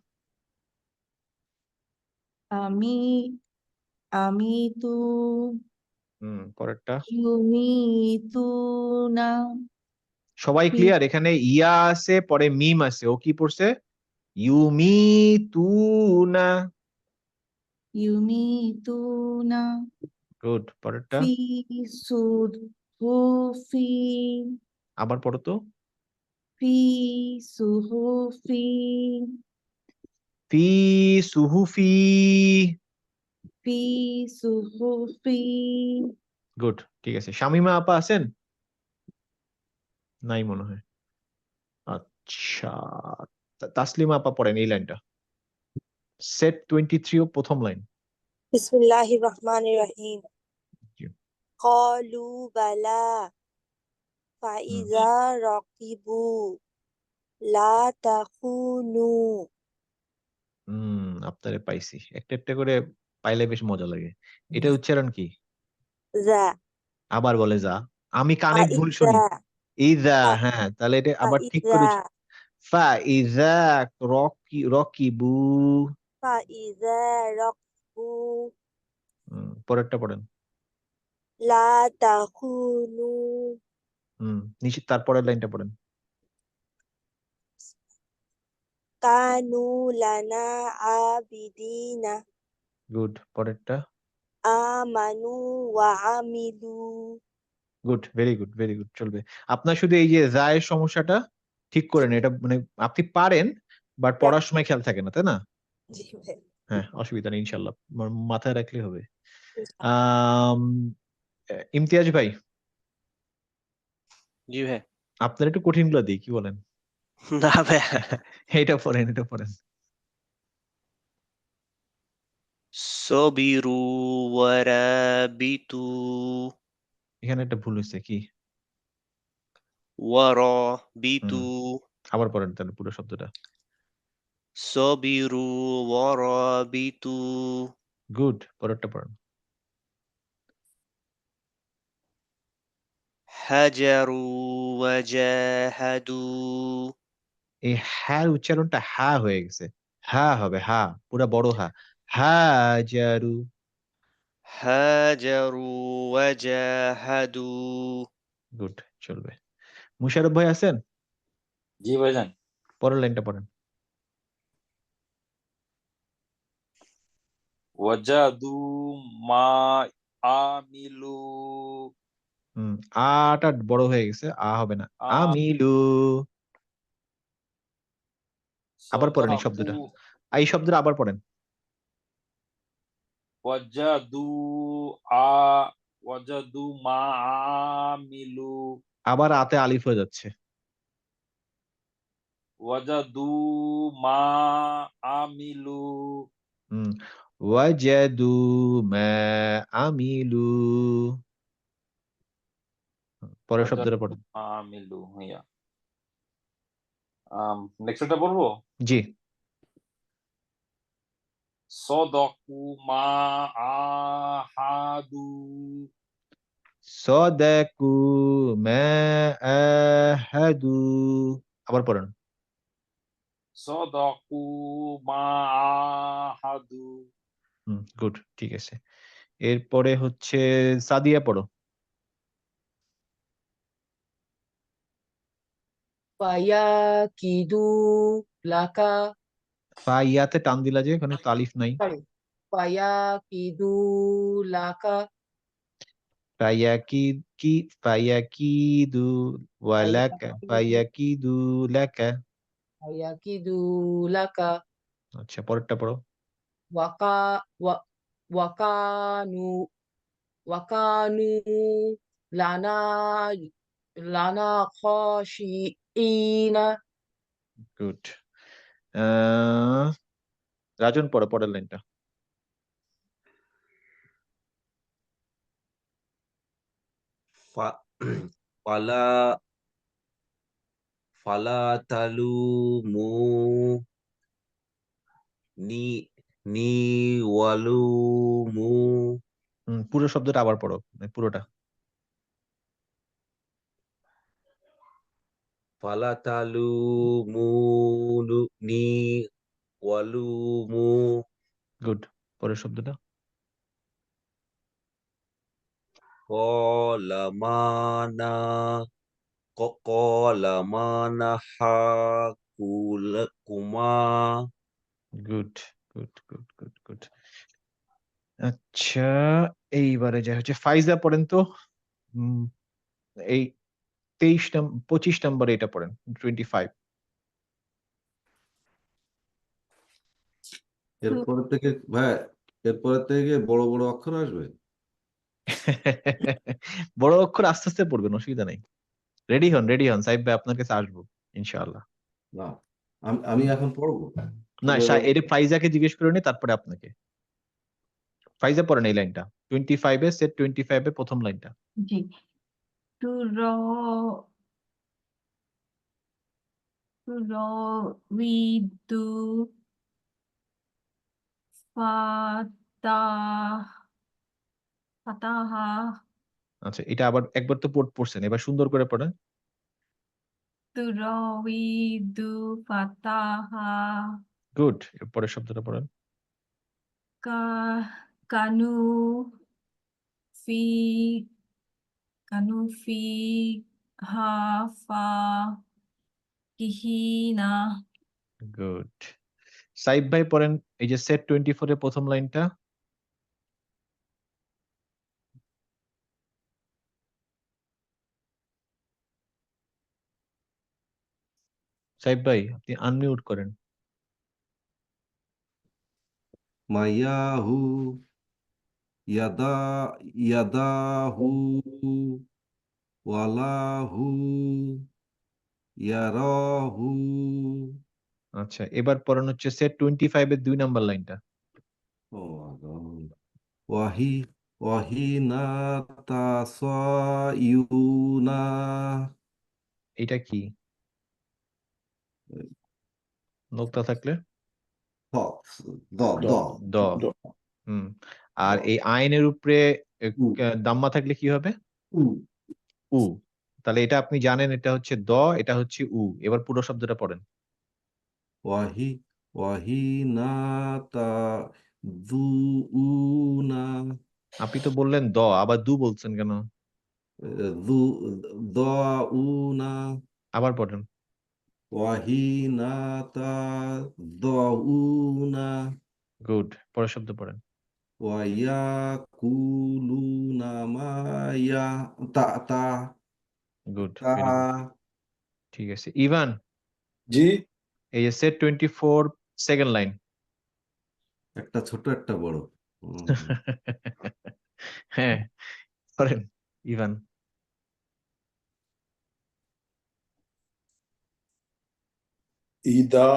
আমি আমি তু পরেরটা। ইউমিতুনা সবাই মি ক্লিয়ার? এখানে ইয়া আছে, পরে মিম আছে। ও কি পড়ছে? ইউমিতুনা। ইউমিতুনা গুড। পরেরটা ফি সুহুফি আবার পড়ো তো। ফি সুহুফি ফি সুহুফি। ফি সুহুফি গুড, ঠিক আছে। শামিমা আপা আছেন? নাই মনে হয়। আচ্ছা, তাসলিমা আপা পড়েন এই লাইনটা। সেট 23 ও প্রথম লাইন। বিসমিল্লাহির রহমানির রহিম। জি। ক্বালু বালা ফাইযা রাকিবু লা তাখুনু। আপনারে পাইছি। একটা একটা করে পাইলে বেশ মজা লাগে। এটা উচ্চারণ কি? যা আবার বলে যা। আমি কানে ভুল ফাইযা শুনি। ইযা, ফা- হ্যাঁ, তাহলে এটা আবার ঠিক ফাইযা করে ফাইযা রকিবু। ফাইযা রাকিবু পরেরটা পড়েন। লা তাখুনু নিচে তারপরের লাইনটা পড়েন। কানু লানা আবিদিনা গুড। পরেরটা আমানু ওয়া আমিলু। Good, very good, very good, চলবে। আপনার শুধু এই যে জায়ের সমস্যাটা ঠিক করেন, এটা মানে আপনি পারেন, বাট পড়ার সময় খেয়াল থাকে না, তাই না? জি ভাই। হ্যাঁ, অসুবিধা নেই, ইনশাল্লাহ মাথায় রাখলে হবে। আম, ইমতিয়াজ ভাই, জি ভাই। আপনার একটু কঠিন গুলো দিই, কি বলেন? না ভাই। এটা পড়েন, এটা পড়েন। সবিরু ওয়ারাবিতু এখানে একটা ভুল হয়েছে, কি? ওয়ারাবিতু আবার পড়েন তাহলে পুরো শব্দটা। সবিরু ওয়ারাবিতু গুড। পরেরটা পড়েন। হাজারু ওয়াজাহাদু এই হ্যার উচ্চারণটা হা হয়ে গেছে। হা হবে, হা, পুরা বড় হা। হাজারু। হাজারু ওয়াজাহাদু গুড, চলবে। মুশারফ ভাই আছেন? জি ভাইজান। পরের লাইনটা পড়েন। ওয়াজাদু মা আমিলু আটা বড় হয়ে গেছে, আ হবে না। আমিলু। আবার পড়েন এই সাদাকু শব্দটা। এই শব্দটা আবার পড়েন। ওয়াজাদু আ ওয়াজাদু মা আমিলু আবার আতে আলিফ হয়ে যাচ্ছে। ওয়াজাদু মা আমিলু হুম ওয়াজাদু মা আমিলু। পরের শব্দটা ওয়াজাদু পড়েন। মা আমিলু ইয়া নেক্সটটা বলবো। জি। সাদাকু মা আহাদু সাদাকু মা আহাদু। আবার পড়েন। সাদাকু মা আহাদু গুড, ঠিক আছে। এরপরে হচ্ছে সাদিয়া পড়ো। ফায়াকিদু লাকা ফাইয়াতে টান দিলা যে, এখানে তো আলিফ নাই। সরি ফায়াকিদু লাকা ফায়াকি কি ফায়াকিদু ওয়ালাকা ফায়াকিদু লাকা। ফায়াকিদু লাকা আচ্ছা, পরেরটা পড়ো। ওয়াকা ওয়া ওয়াকানু ওয়াকানু লানা লানা খাশিইনা গুড। রাজন পড়ো পরের লাইনটা। ফা- ফালা ফালা তালুমু নি নি ওয়ালুমু পুরো শব্দটা আবার পড়ো, মানে পুরোটা। ফালা তালুমু নি ওয়ালুমু গুড। পরের শব্দটা। কলামানা قال ما نهاكما good good good good good. আচ্ছা, এইবারে যা হচ্ছে ফাইজা পড়েন তো। উম, এই 25 নম্বরে এটা পড়েন, 25। এরপরে থেকে ভাই, এরপরে থেকে বড় বড় অক্ষর আসবে। বড় অক্ষর আস্তে আস্তে পড়বেন, অসুবিধা নেই। রেডি হন সাহেব ভাই, আপনার কাছে আসবো ইনশাআল্লাহ। না, আমি এখন পড়বো। না, সোজা এটা ফাইজাকে জিজ্ঞেস করে নি, তারপরে আপনাকে। ফাইজা পড়েন এই লাইনটা, 25 এ সেট 25 এ প্রথম লাইনটা। জি তুরাবিদু ফাতাহা। আচ্ছা, এটা আবার একবার তো পড়ছেন, এবার সুন্দর করে পড়েন। তুরাবিদু ফাতাহা গুড, পরের শব্দটা পড়েন। কানু ফি হাফা কিহিনা। গুড। সাইফ ভাই পড়েন এই যে সেট 24 এর প্রথম লাইনটা। সাইফ ভাই আপনি আনমিউট করেন। মায়াহু ইয়াদাহু ওয়ালাহু ইয়ারাহু। আচ্ছা, এবার পড়ানো হচ্ছে সেট 25 এর 2 নাম্বার লাইনটা। ও ওয়াহিনা তাসায়ুনা। এটা কি নোক্তা থাকলে? দ দ দ দ। হুম। আর এই আইনের উপরে উ দাম্মা থাকলে কি হবে? উ উ। তাহলে এটা আপনি জানেন, এটা হচ্ছে দ, এটা হচ্ছে উ। এবার পুরো শব্দটা পড়েন। ওয়াহিনা তাযুউনা। আপনি তো বললেন দ, আবার দু বলছেন কেন? দাউনা আবার পড়েন। ওয়াহিনা তাযউনা গুড, পরের শব্দ পড়েন। ওয়ায়াকুলুনা মা ইয়া তা তা গুড, তা। Very good. ঠিক আছে, ইভান জি, এই যে সেট 24 সেকেন্ড লাইন। একটা ছোট একটা বড়। হ্যাঁ, পড়েন ইভান। ইদা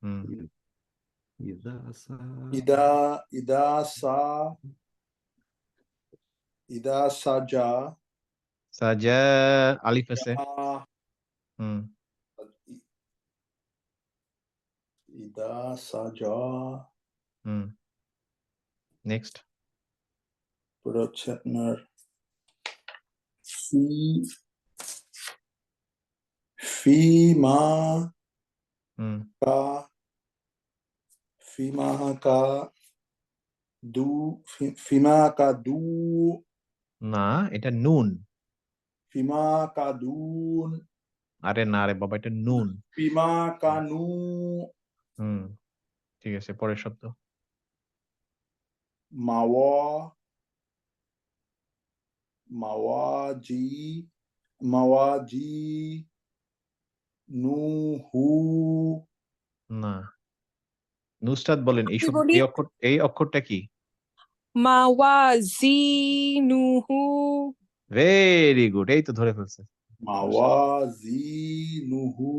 হুম। ইদা সা ইদা ইদা সা ইদা সাজা সাজা, আলিফ আছে। হুম। ইদা সাজা। হুম। নেক্সট। পরে হচ্ছে আপনার ফি ফিমা হুম। কা ফিমা কা দু ফিমা কা দু না, এটা নুন। ফিমা কা দুন আরে না রে বাবা, এটা নুন। ফিমা কা নু হুম। ঠিক আছে, পরের শব্দ। মাওয়া মাওয়াজি মাওয়াজি নুহু। না, নুসরাত বলেন কি বলি? এই অক্ষরটা কি? মাওয়াজিনুহু। ভেরি গুড, এই তো ধরে ফেলছে। মাওয়াজি নুহু।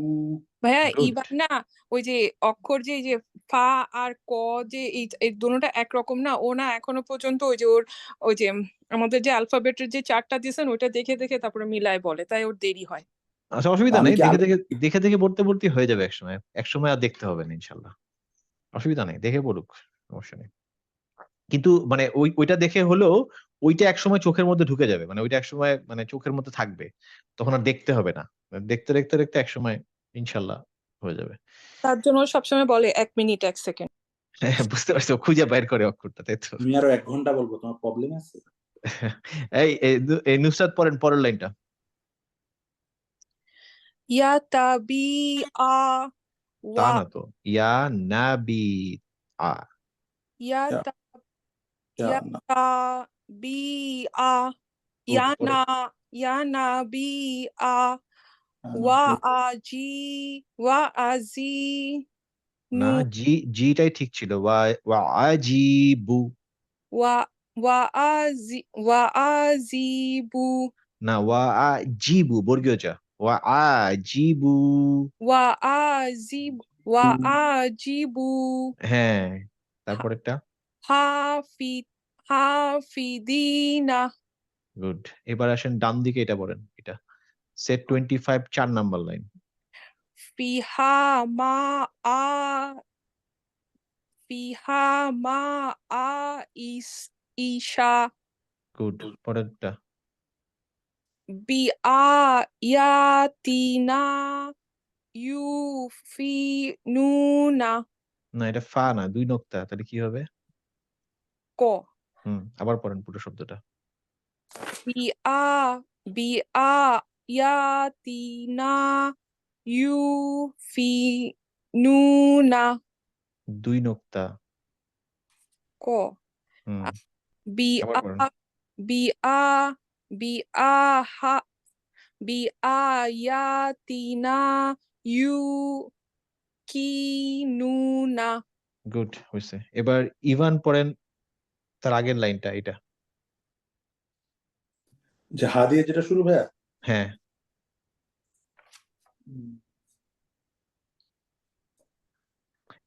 ভাইয়া গুড। ইবার না, ওই যে অক্ষর যে এই যে ফা আর ক, যে এই দুটোটা একরকম না, ও না এখনো পর্যন্ত ওই যে ওই যে আমাদের যে অ্যালফাবেটের যে চার্টটা দিয়েছেন ওইটা দেখে দেখে তারপরে মিলায় বলে, তাই ওর দেরি হয়। আচ্ছা, অসুবিধা আমি নেই, কি দেখে দেখে পড়তে হয়ে যাবে একসময়। একসময় আর দেখতে হবে না ইনশাল্লাহ, অসুবিধা নেই, দেখে পড়ুক, সমস্যা নেই। কিন্তু মানে ওইটা দেখে হলেও ওইটা একসময় চোখের মধ্যে ঢুকে যাবে, মানে ওইটা একসময় মানে চোখের মধ্যে থাকবে, তখন আর দেখতে হবে না। দেখতে দেখতে দেখতে একসময় ইনশাল্লাহ হয়ে যাবে। তার জন্য ও সবসময় বলে 1 মিনিট 1 সেকেন্ড। হ্যাঁ, বুঝতে পারছো, খুঁজে বাইর করে অক্ষরটা, তাই তো? তুমি আরো 1 ঘন্টা বলবো, তোমার প্রবলেম আছে? এই নুসরাত পড়েন পরের লাইনটা। ইয়াতাবিআ তা ওয়া না তো, ইয়া নাবি আ ইয়াতা Yeah, no. ইয়াতাবিআ গুড পরে ইয়ানাবিআ No, good. ওয়াজি না, নু জিটাই ঠিক ছিল, ওয়া আজিবু ওয়াজিবু না, ওয়া আজিবু বর্গীয় যা, ওয়া আজিবু। ওয়াজিবু হ্যাঁ, তারপরেরটা হাফিদিনা গুড। এবার আসেন ডান দিকে, এটা বলেন, এটা সেট 25 4 নাম্বার লাইন। ফিহা মা ঈশা গুড, পরেরটা বিআয়াতিনা ইউফিনুনা না, এটা ফা না, 2 নোক্তা, তাহলে কি হবে? ক আবার পড়েন পুরো শব্দটা। বিআয়াতিনা ইউফিনুনা 2 নোক্তা। ক আবার বিআ পড়েন। বিআ বিআহা বিআয়াতিনা ইউকিনুনা গুড, হয়েছে। এবার ইভান পড়েন তার আগের লাইনটা, এটা। যে হা দিয়ে যেটা শুরু ভাইয়া। হ্যাঁ,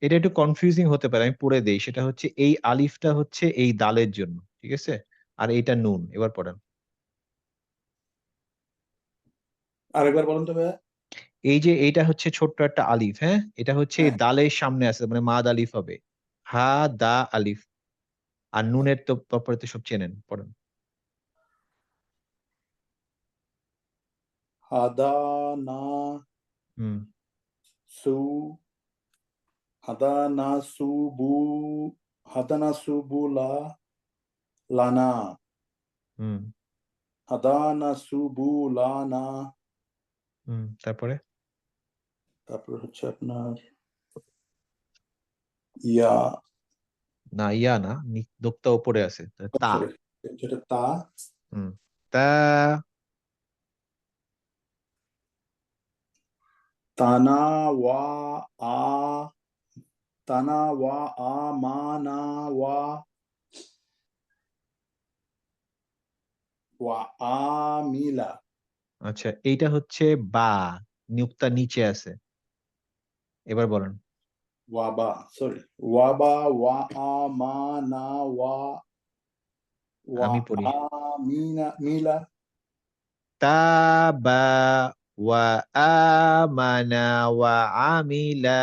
এটা একটু কনফিউজিং হতে পারে, আমি পড়ে দেই। সেটা হচ্ছে এই আলিফটা হচ্ছে এই দালের জন্য, ঠিক আছে, আর এইটা নুন। এবার পড়েন। আরেকবার বলেন তো ভাইয়া। এই যে এইটা হচ্ছে ছোট্ট একটা আলিফ, হ্যাঁ, এটা হচ্ছে এই হ্যাঁ। দালের সামনে আছে, মানে মাদ আলিফ হবে, হা দা আলিফ। আর নুনের তো তারপরে তো সব চেনেন, পড়েন। হাদানা হুম সু হাদানা সুবু হাদানা সুবুলা লানা হুম হাদানা সুবুলানা। তারপরে তারপর হচ্ছে আপনার ইয়া না, ইয়া না, দোক্তা উপরে আছে, তা। sorry, যেটা তা হুম তা তানা ওয়া আ তানা ওয়া আমানা ওয়া আমিলা। আচ্ছা, এইটা হচ্ছে বা, নিউক্তা নিচে আছে। এবার বলেন। ওয়াবা সরি ওয়াবা ওয়া আমানা ওয়া আমি পড়ি। আমিনা মিলা তাবা ওয়া আমানা ওয়া আমিলা।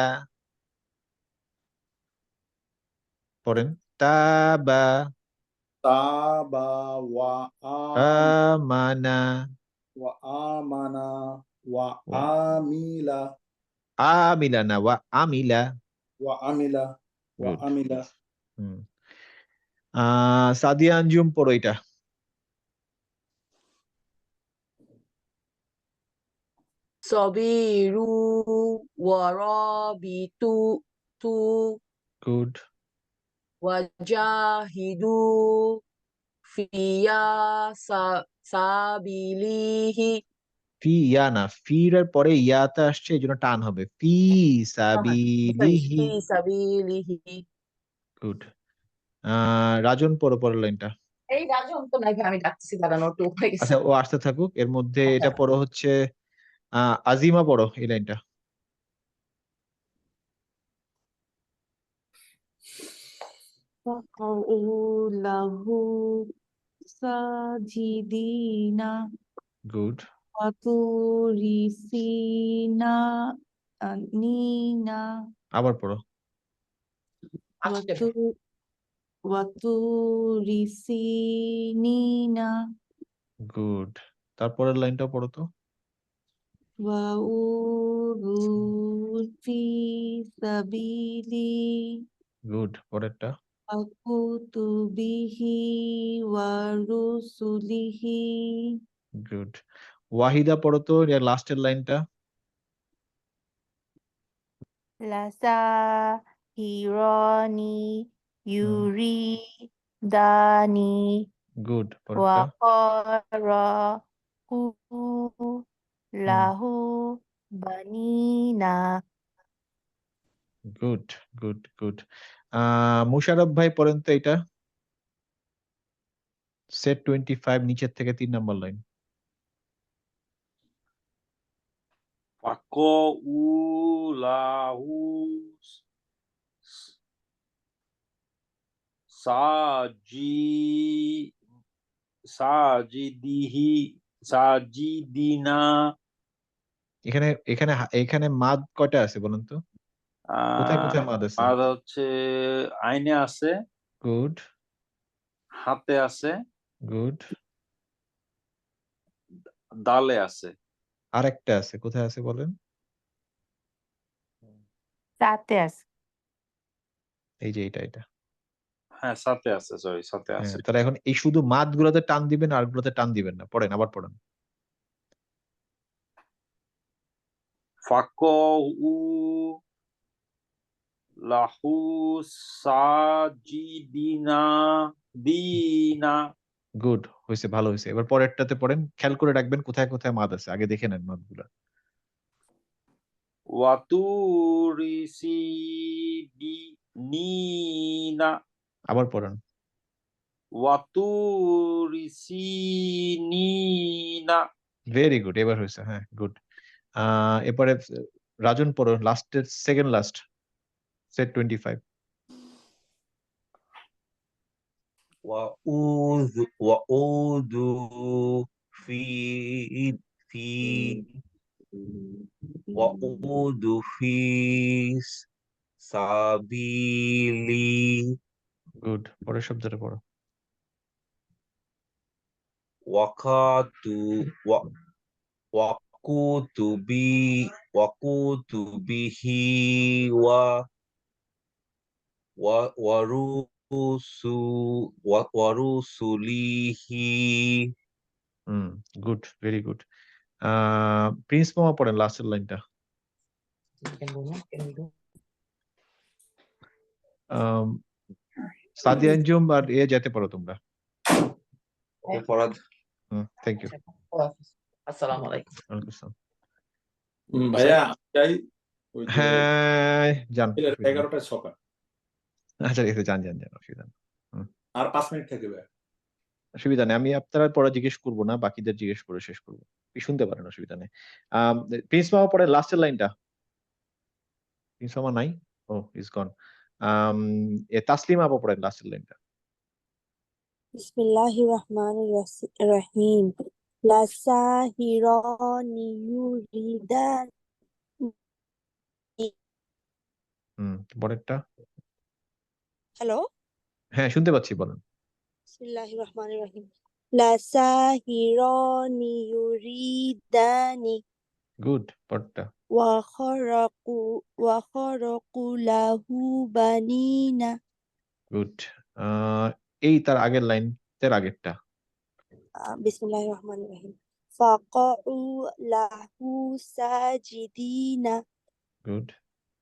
পড়েন। তাবা তাবা ওয়া আমানা আমানা ওয়া ওয়া আমিলা আমিলা না, ওয়া আমিলা। ওয়া আমিলা ওয়া গুড। আমিলা। সাদিয়া আঞ্জুম পড়ো এটা। সবিরু ওয়ারাবিতু তু গুড। ওয়াজাহিদু ফিয়া সাবিলিহি ফি ইয়া না, ফির এর পরে ইয়াতে আসছে, এই জন্য টান হবে, ফি সরি সাবিলিহি। ফি সাবিলিহি। গুড। রাজন পড়ো পরের লাইনটা। এই রাজন তো নাই, আমি ডাকছি, দাঁড়ানো একটু হয়ে গেছে। আচ্ছা, ও আসতে থাকুক, এর মধ্যে এটা পড়ো হচ্ছে আজিমা পড়ো এই লাইনটা। লাহু সাজিদিনা গুড। ওয়াতুরিসিনা নিনা আবার পড়ো। ওয়াতু ওয়াতুরিসিনিনা গুড। তারপরের লাইনটা পড়ো তো। ওয়াউরুফি সাবিলি গুড। পরেরটা। ওয়াকুতুবিহি ওয়ারুসুলিহি গুড। ওয়াহিদা পড়ো তো, এর লাস্টের লাইনটা। লাসাহিরানি ইউরিদানি গুড। পরেরটা ওয়াকারাহু লাহু বানিনা। Good good good. মুশারফ ভাই পড়েন তো এটা, সেট 25 নিচের থেকে 3 নম্বর লাইন। ফাকউলাহু সাজি সাজিদিহি সাজিদিনা। এখানে এখানে এখানে মাদ কয়টা আছে বলুন তো, কোথায় কোথায় মাদ আছে? আর হচ্ছে আইনে আছে, গুড হাতে আছে, গুড। দালে আছে। আরেকটা আছে, কোথায় আছে বলেন? সাথে আছে। এই যে এটা। হ্যাঁ, সাথে আছে, সরি, সাথে হ্যাঁ, আছে। তাহলে এখন এই শুধু মাদ গুলোতে টান দিবেন আর গুলোতে টান দিবেন না। পড়েন, আবার পড়েন। ফাকউ লাহু সাজিদিনা দিনা। গুড হয়েছে, ভালো হয়েছে। এবার পরেরটাতে পড়েন, খেয়াল করে রাখবেন কোথায় কোথায় মাদ আছে, আগে দেখে নেন মাদ গুলা। ওয়াতুরি সিনিনা। আবার পড়েন। ওয়াতুরি সিনিনা। ভেরি গুড, এবার হয়েছে। হ্যাঁ, গুড। এরপরে রাজন পড়ো, লাস্টের সেকেন্ড লাস্ট, সেট 25। ওয়াউযু ফি ফি ওয়াউযু ফি সাবিলি। গুড, পরের শব্দটা পড়ো। ওয়াকাতু ওয়াকুতু বিহি ওয়ারুসুলিহি। Good, very good. প্রিন্স মামা পড়েন লাস্টের লাইনটা। সাদিয়া আঞ্জুম আর যেতে পারো তোমরা। ফরাদ। Thank you. আসসালামু আলাইকুম। ওয়ালাইকুম আসসালাম। ভাইয়া যাই, ওই যে হ্যাঁ, যান। 11টায় সকাল, আচ্ছা, ঠিক আছে, যান যান যান, অসুবিধা নেই। আর 5 মিনিট থেকে ভাইয়া। অসুবিধা নেই, আমি আপনার পড়া জিজ্ঞেস করবো না, বাকিদের জিজ্ঞেস করে শেষ করবো। শুনতে পারেন, অসুবিধা নেই। প্রিন্স মামা পড়ে লাস্টের লাইনটা। প্রিন্স মামা নাই, ও ইজ গন। তাসলিমা আপা পড়েন লাস্টের লাইনটা। বিসমিল্লাহির রহমানির রহিম। লাসাহিরানি ইউরিদান। পরেরটা। হ্যালো, হ্যাঁ, শুনতে পাচ্ছি, বলেন। বিসমিল্লাহির রহমানির রহিম। লাসাহিরানি ইউরিদানি গুড, পরেরটা। ওয়াখরাকু লাহু বানিনা। গুড। এই তার আগের লাইন, তার আগেরটা। বিসমিল্লাহির রহমানির রহিম। ফাকাউ লাহু সাজিদিনা গুড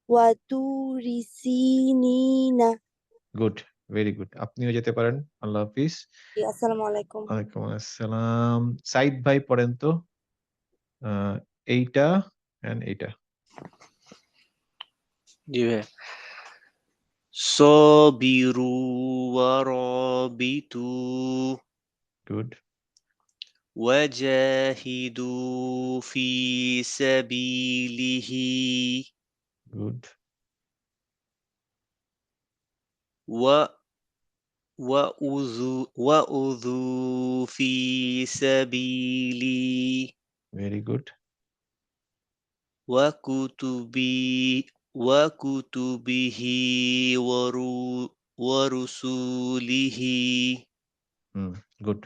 ওয়াতুরি সিনিনা। Good, very good. আপনিও যেতে পারেন। আল্লাহ হাফিজ। আসসালামু আলাইকুম। ওয়ালাইকুম আসসালাম। সাইদ ভাই পড়েন তো এইটা এন্ড এইটা। জি ভাই। সবিরু ওয়ারাবিতু গুড ওয়াজাহিদু ফি সাবিলিহি গুড ওয়াউযু ফি সাবিলি ভেরি গুড ওয়াকুতুবিহি ওয়ারুসুলিহি। গুড।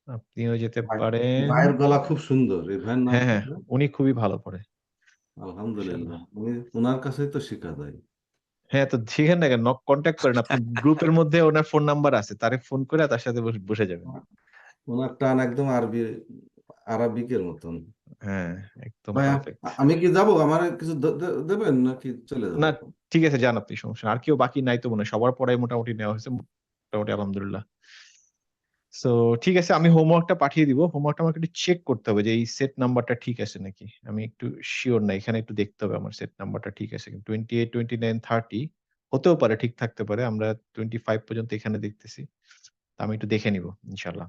আপনিও যেতে পারেন। ভাইয়ের গলা খুব সুন্দর, এই ভাইয়ের নাম হ্যাঁ কি? হ্যাঁ, উনি খুবই ভালো পড়ে। আলহামদুলিল্লাহ, ওনার কাছেই তো শেখা যায়। হ্যাঁ, তো শিখেন না কেন, কন্ট্যাক্ট করেন। আপনি গ্রুপের মধ্যে ওনার ফোন নাম্বার আছে, তারে ফোন করে তার সাথে বসে যাবেন। ওনার টান একদম আরবিকের মতন। হ্যাঁ, একদম ভাইয়া পারফেক্ট। আমি কি যাব, আমার কিছু দেবেন নাকি চলে না, যাবো? ঠিক আছে, যান আপনি, সমস্যা নেই। আর কেউ বাকি নাই তো মনে হয়, সবার পড়াই মোটামুটি নেওয়া হয়েছে, মোটামুটি আলহামদুলিল্লাহ। সো ঠিক আছে, আমি হোমওয়ার্কটা পাঠিয়ে দিব। হোমওয়ার্কটা আমাকে একটু চেক করতে হবে যে এই সেট নাম্বারটা ঠিক আছে নাকি। আমি একটু শিওর না, এখানে একটু দেখতে হবে আমার সেট নাম্বারটা ঠিক আছে কিনা। 28, 29, 30 হতেও পারে, ঠিক থাকতে পারে। আমরা 25 পর্যন্ত এখানে দেখতেছি। তা আমি একটু দেখে নিব ইনশাআল্লাহ।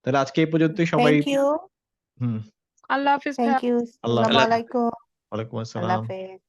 তাহলে আজকে এই পর্যন্তই সবাই। থ্যাংক ইউ হুম, আল্লাহ হাফিজ থ্যাংক ভাইয়া। ইউ আল্লাহ আসসালামু হাফেজ। আলাইকুম ওয়ালাইকুম আল্লাহ আসসালাম। হাফেজ